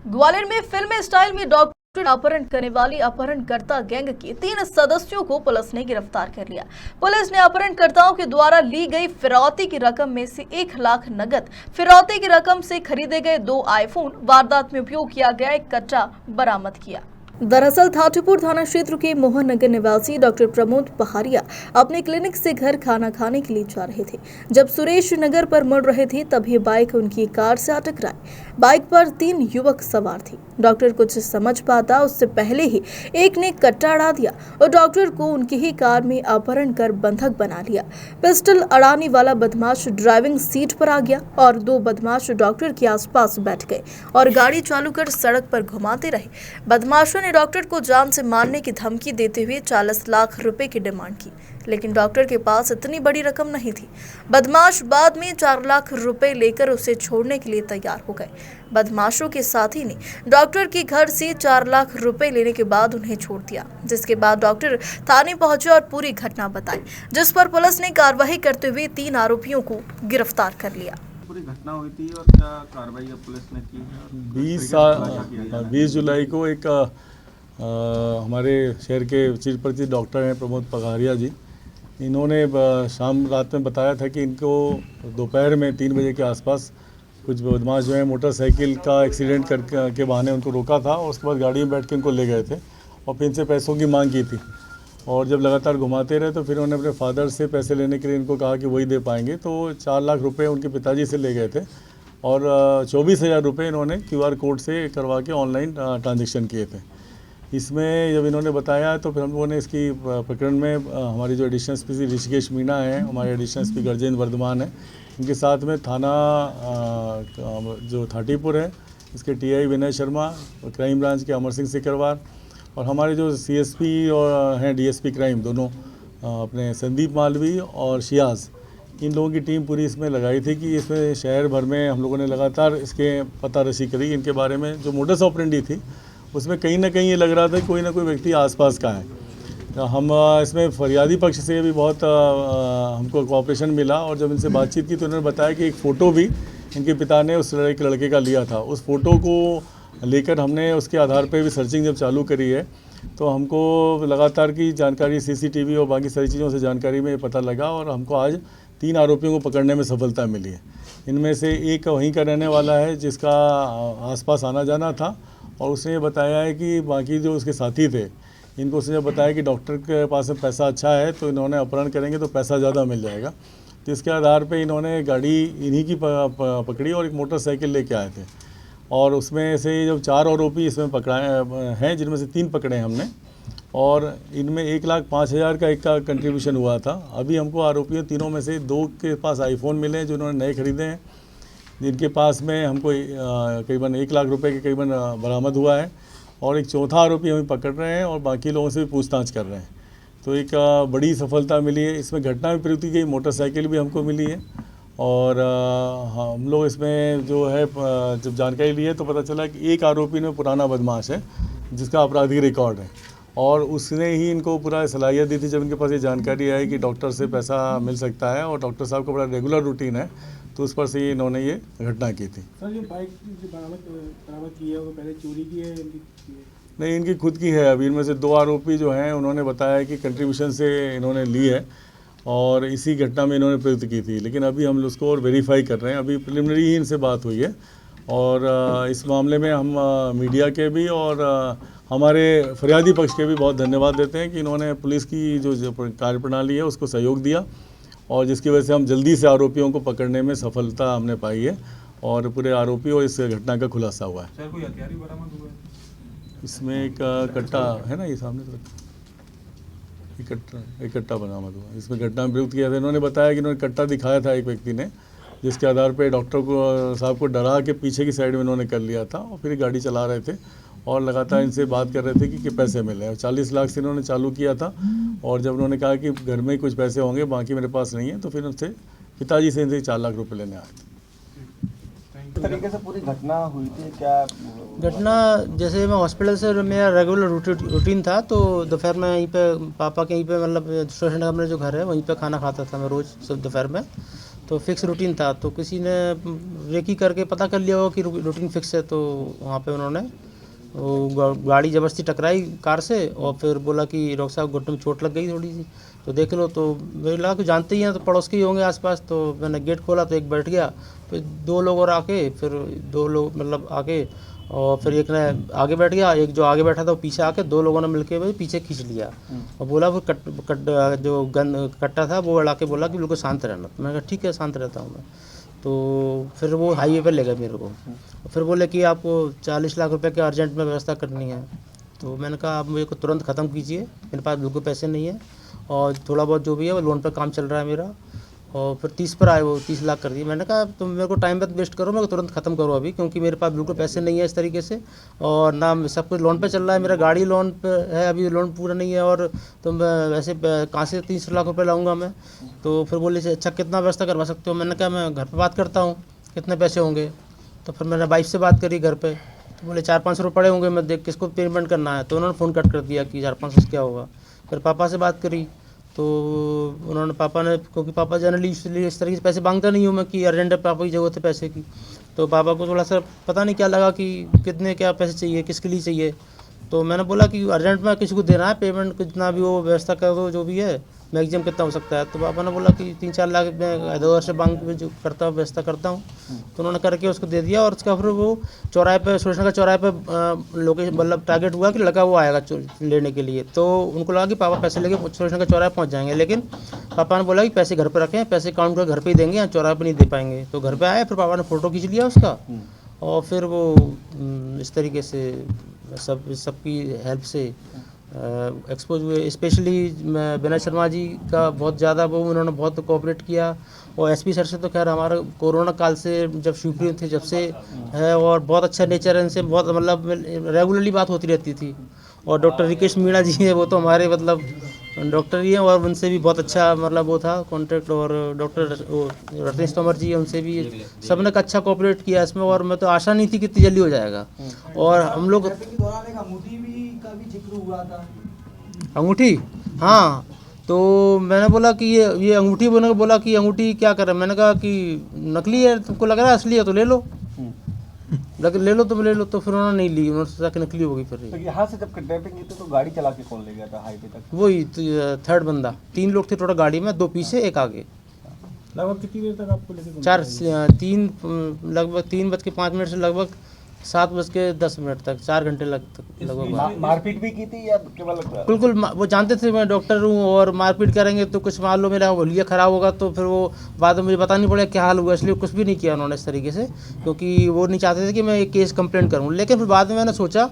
ग्वालियर में फिल्मी स्टाइल में डॉक्टर अपहरण करने वाली अपहरणकर्ता गैंग के 3 सदस्यों को पुलिस ने गिरफ्तार कर लिया। पुलिस ने अपहरणकर्ताओं के द्वारा ली गई फिरौती की रकम में से 1 लाख नगद, फिरौती की रकम से खरीदे गए 2 आईफोन, वारदात में उपयोग किया गया एक कट्टा बरामद किया। दरअसल थाटीपुर थाना क्षेत्र के मोहन नगर निवासी डॉक्टर प्रमोद पहाड़िया अपने क्लिनिक से घर खाना खाने के लिए जा रहे थे। जब सुरेश नगर पर मुड़ रहे थे तभी बाइक उनकी कार से आ टकराई। बाइक पर 3 युवक सवार थे। डॉक्टर कुछ समझ पाता उससे पहले ही एक ने कट्टा अड़ा दिया और डॉक्टर को उनकी ही कार में अपहरण कर बंधक बना लिया। पिस्टल अड़ाने वाला बदमाश ड्राइविंग सीट पर आ गया और 2 बदमाश डॉक्टर के आसपास बैठ गए और गाड़ी चालू कर सड़क पर घुमाते रहे। बदमाशों ने डॉक्टर को जान से मारने की धमकी देते हुए 40 लाख रुपए की डिमांड की, लेकिन डॉक्टर के पास इतनी बड़ी रकम नहीं थी। बदमाश बाद में 4 लाख रुपए लेकर उसे छोड़ने के लिए तैयार हो गए। बदमाशों के साथी ने डॉक्टर के घर से 4 लाख रुपए लेने के बाद उन्हें छोड़ दिया, जिसके बाद डॉक्टर थाने पहुंचे और पूरी घटना बताई, जिस पर पुलिस ने कार्रवाई करते हुए 3 आरोपियों को गिरफ्तार कर लिया। पूरी घटना हुई थी और क्या कार्रवाई पुलिस ने की है? 20 जुलाई को एक हमारे शहर के चीफ परिचित डॉक्टर हैं प्रमोद पहाड़िया जी, इन्होंने शाम रात में बताया था कि इनको दोपहर में 3 बजे के आसपास कुछ बदमाश जो है मोटरसाइकिल का एक्सीडेंट के बहाने उनको रोका था और उसके बाद गाड़ी में बैठ के उनको ले गए थे और फिर इनसे पैसों की मांग की थी। और जब लगातार घुमाते रहे तो फिर उन्होंने अपने फादर से पैसे लेने के लिए इनको कहा कि वही दे पाएंगे, तो 4 लाख रुपए उनके पिताजी से ले गए थे और 24,000 रुपये इन्होंने QR कोड से करवा के ऑनलाइन ट्रांजेक्शन किए थे। इसमें जब इन्होंने बताया तो फिर हम लोगों ने इसकी प्रकरण में हमारी जो एडिशनल एसपी ऋषिकेश मीणा है, हमारे एडिशनल एसपी गर्जेंद्र वर्धमान है, इनके साथ में थाना जो थाटीपुर है इसके TI Vinay Sharma, crime branch के अमर सिंह सिकरवार और हमारे जो CSP और हैं DSP क्राइम दोनों अपने संदीप मालवी और शियाज, इन लोगों की टीम पूरी इसमें लगाई थी कि इसमें शहर भर में हम लोगों ने लगातार इसके पता रसी करी। इनके बारे में जो मोडस ऑपरेंडी थी उसमें कहीं ना कहीं ये लग रहा था कि कोई ना कोई व्यक्ति आसपास का है। तो हम इसमें फरियादी पक्ष से भी बहुत हमको कोऑपरेशन मिला और जब इनसे बातचीत की तो उन्होंने बताया कि एक फ़ोटो भी इनके पिता ने उस लड़के का लिया था। उस फ़ोटो को लेकर हमने उसके आधार पर भी सर्चिंग जब चालू करी है तो हमको लगातार की जानकारी CCTV और बाकी सारी चीज़ों से जानकारी में पता लगा और हमको आज 3 आरोपियों को पकड़ने में सफलता मिली है। इनमें से एक वहीं का रहने वाला है जिसका आसपास आना जाना था और उसने ये बताया है कि बाकी जो उसके साथी थे इनको उसने बताया कि डॉक्टर के पास में पैसा अच्छा है तो इन्होंने अपहरण करेंगे तो पैसा ज़्यादा मिल जाएगा। तो इसके आधार पे इन्होंने गाड़ी इन्हीं की पकड़ी और एक मोटरसाइकिल लेके आए थे और उसमें से जब 4 आरोपी इसमें पकड़ाए हैं, जिनमें से 3 पकड़े हैं हमने और इनमें 1,05,000 का एक का कंट्रीब्यूशन हुआ था। अभी हमको आरोपियों तीनों में से 2 के पास आईफोन मिले हैं जो उन्होंने नए खरीदे हैं, जिनके पास में हमको करीबन 1 लाख रुपए के करीबन बरामद हुआ है और एक चौथा आरोपी हम पकड़ रहे हैं और बाकी लोगों से भी पूछताछ कर रहे हैं। तो एक बड़ी सफलता मिली है। इसमें घटना में प्रयुक्त गई मोटरसाइकिल भी हमको मिली है और हम लोग इसमें जो है जब जानकारी ली है तो पता चला कि एक आरोपी में पुराना बदमाश है जिसका आपराधिक रिकॉर्ड है और उसने ही इनको पूरा सलाहियत दी थी। जब इनके पास ये जानकारी आई कि डॉक्टर से पैसा मिल सकता है और डॉक्टर साहब का बड़ा रेगुलर रूटीन है तो उस पर से इन्होंने ये घटना की थी। सर, जो बाइक जो बरामद की है वो पहले चोरी की है? नहीं, इनकी खुद की है। अभी इनमें से 2 आरोपी जो हैं उन्होंने बताया कि कंट्रीब्यूशन से इन्होंने ली है और इसी घटना में इन्होंने प्रयुक्त की थी, लेकिन अभी हम उसको और वेरीफाई कर रहे हैं। अभी प्रिलिमिनरी ही इनसे बात हुई है और इस मामले में हम मीडिया के भी और हमारे फरियादी पक्ष के भी बहुत धन्यवाद देते हैं कि इन्होंने पुलिस की जो कार्यप्रणाली है उसको सहयोग दिया और जिसकी वजह से हम जल्दी से आरोपियों को पकड़ने में सफलता हमने पाई है और पूरे आरोपी और इस घटना का खुलासा हुआ है। सर, कोई हथियार भी बरामद हुआ है? इसमें एक कट्टा है ना, ये सामने एक कट्टा बरामद हुआ। इसमें घटना में प्रयुक्त किया था। इन्होंने बताया कि इन्होंने कट्टा दिखाया था एक व्यक्ति ने, जिसके आधार पे डॉक्टर को साहब को डरा के पीछे की साइड में इन्होंने कर लिया था और फिर गाड़ी चला रहे थे और लगातार इनसे बात कर रहे थे कि पैसे मिले। 40 लाख से इन्होंने चालू किया था और जब उन्होंने कहा कि घर में कुछ पैसे होंगे बाकी मेरे पास नहीं है तो फिर उनसे पिताजी से इनसे 4 लाख रुपए लेने आए थे। किस तरीके से पूरी घटना हुई थी? क्या घटना, जैसे मैं हॉस्पिटल से मेरा रेगुलर रूटीन था तो दोपहर में यहीं पे पापा के यहीं पे मतलब स्टेशन नगर में जो घर है वहीं पे खाना खाता था मैं रोज़ सब दोपहर में। तो फिक्स रूटीन था, तो किसी ने रेकी करके पता कर लिया हो कि रूटीन फिक्स है, तो वहाँ पे उन्होंने वो गाड़ी ज़बरदस्ती टकराई कार से और फिर बोला कि डॉक्टर साहब घुटने में चोट लग गई थोड़ी सी, तो देख लो। तो मुझे लगा कि जानते ही हैं तो पड़ोस के ही होंगे आसपास, तो मैंने गेट खोला तो एक बैठ गया, फिर दो लोग और आके, फिर दो लोग मतलब आके और फिर एक ने आगे बैठ गया, एक जो आगे बैठा था वो पीछे आके दो लोगों ने मिलके भाई पीछे खींच लिया और बोला वो जो कट्टा था वो अड़ा के बोला कि बिल्कुल शांत रहना। तो मैंने कहा ठीक है शांत रहता हूँ मैं। तो फिर वो हाईवे पर ले गए मेरे को, फिर बोले कि आपको 40 लाख रुपए की अर्जेंट में व्यवस्था करनी है। तो मैंने कहा आप मुझे को तुरंत ख़त्म कीजिए, मेरे पास बिल्कुल पैसे नहीं है और थोड़ा बहुत जो भी है वो लोन पर काम चल रहा है मेरा। और फिर 30 पर आए, वो 30 लाख कर दिए। मैंने कहा तुम मेरे को टाइम मत वेस्ट करो, मेरे को तुरंत ख़त्म करो अभी, क्योंकि मेरे पास बिल्कुल पैसे नहीं है इस तरीके से और ना सब कुछ लोन पे चल रहा है, मेरा गाड़ी लोन पे है, अभी लोन पूरा नहीं है और तुम वैसे कहाँ से 30 लाख रुपए लाऊंगा मैं। तो फिर बोले अच्छा कितना व्यवस्था करवा सकते हो। मैंने कहा मैं घर पर बात करता हूँ कितने पैसे होंगे। तो फिर मैंने वाइफ से बात करी घर पर, तो बोले 400-500 रुपये पड़े होंगे, मैं देख किसको पेमेंट करना है। तो उन्होंने फ़ोन कट कर दिया कि 400-500 से क्या होगा। फिर पापा से बात करी तो उन्होंने पापा ने, क्योंकि पापा जनरली इसलिए इस तरीके से पैसे मांगता नहीं हूँ मैं कि अर्जेंट है, पापा की ज़रूरत है पैसे की। तो पापा को थोड़ा सा पता नहीं क्या लगा कि कितने क्या पैसे चाहिए, किसके लिए चाहिए। तो मैंने बोला कि अर्जेंट में किसी को देना है, पेमेंट जितना भी हो व्यवस्था कर दो, जो भी है मैक्सिमम कितना हो सकता है। तो पापा ने बोला कि 3-4 लाख मैं 2 से बैंक में जो करता हूँ व्यवस्था करता हूँ। तो उन्होंने करके उसको दे दिया और उसका फिर वो चौराहे पे, सूर्यनगर चौराहे पे लोकेशन मतलब टारगेट हुआ कि लड़का वो आएगा लेने के लिए। तो उनको लगा कि पापा पैसे लेके सूर्यनगर चौराहे पहुँच जाएंगे, लेकिन पापा ने बोला कि पैसे घर पर रखें, पैसे काउंट कर घर पर ही देंगे, यहाँ चौराहे पर नहीं दे पाएंगे। तो घर पर आए, फिर पापा ने फ़ोटो खींच लिया उसका और फिर वो इस तरीके से सबकी हेल्प से एक्सपोज हुए। स्पेशली विनय शर्मा जी का बहुत ज़्यादा वो उन्होंने बहुत कोऑपरेट किया और एसपी सर से तो खैर हमारा कोरोना काल से जब शिवप्रिय थे जब से है और बहुत अच्छा नेचर है इनसे, बहुत मतलब रेगुलरली बात होती रहती थी। और डॉक्टर रिकेश मीणा जी हैं, वो तो हमारे मतलब डॉक्टर ही हैं और उनसे भी बहुत अच्छा मतलब वो था कॉन्टेक्ट। और डॉक्टर रत्नेश तोमर जी हैं, उनसे भी सब ने अच्छा कोऑपरेट किया इसमें और मैं तो आशा नहीं थी कि इतनी जल्दी हो जाएगा। और हम लोग अंगूठी, हाँ, तो मैंने बोला कि ये अंगूठी, बोलने को बोला कि अंगूठी क्या करें। मैंने कहा कि नकली है, तुमको लग रहा है असली है तो ले लो, ले लो तुम ले लो। तो फिर उन्होंने नहीं ली, उन्होंने सोचा कि नकली होगी। फिर तो यहाँ से जब किडनैपिंग की थी तो गाड़ी चला के कौन ले गया था हाईवे तक? वही थर्ड बंदा, 3 लोग थे टोटल गाड़ी में, 2 पीछे 1 आगे। लगभग कितनी देर तक आपको लेके? लगभग 3:05 से लगभग 7:10 तक, 4 घंटे लगभग। मारपीट भी की थी या केवल? बिल्कुल, वो जानते थे मैं डॉक्टर हूँ और मारपीट करेंगे तो कुछ मान लो मेरा हुलिया ख़राब होगा तो फिर वो बाद में मुझे पता नहीं पड़ेगा क्या हाल हुआ, इसलिए कुछ भी नहीं किया उन्होंने इस तरीके से, क्योंकि वो नहीं चाहते थे कि मैं एक केस कंप्लेंट करूँ। लेकिन फिर बाद में मैंने सोचा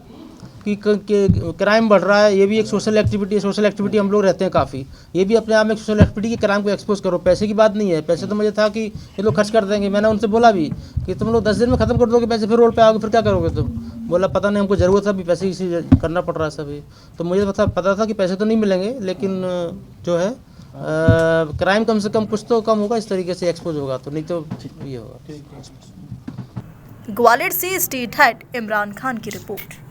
कि क्राइम बढ़ रहा है, ये भी एक सोशल एक्टिविटी है, सोशल एक्टिविटी हम लोग रहते हैं काफ़ी, ये भी अपने आप में एक सोशल एक्टिविटी की क्राइम को एक्सपोज करो। पैसे की बात नहीं है, पैसे तो मुझे था कि ये लोग खर्च कर देंगे। मैंने उनसे बोला भी कि तुम लोग 10 दिन में ख़त्म कर दोगे पैसे, फिर रोड पे आओगे फिर क्या करोगे तुम। बोला पता नहीं, हमको ज़रूरत है अभी पैसे, इसी करना पड़ रहा है सभी। तो मुझे पता था कि पैसे तो नहीं मिलेंगे, लेकिन जो है क्राइम कम से कम कुछ तो कम होगा, इस तरीके से एक्सपोज होगा, तो नहीं तो ये होगा। ग्वालियर से स्टेट हेड इमरान खान की रिपोर्ट।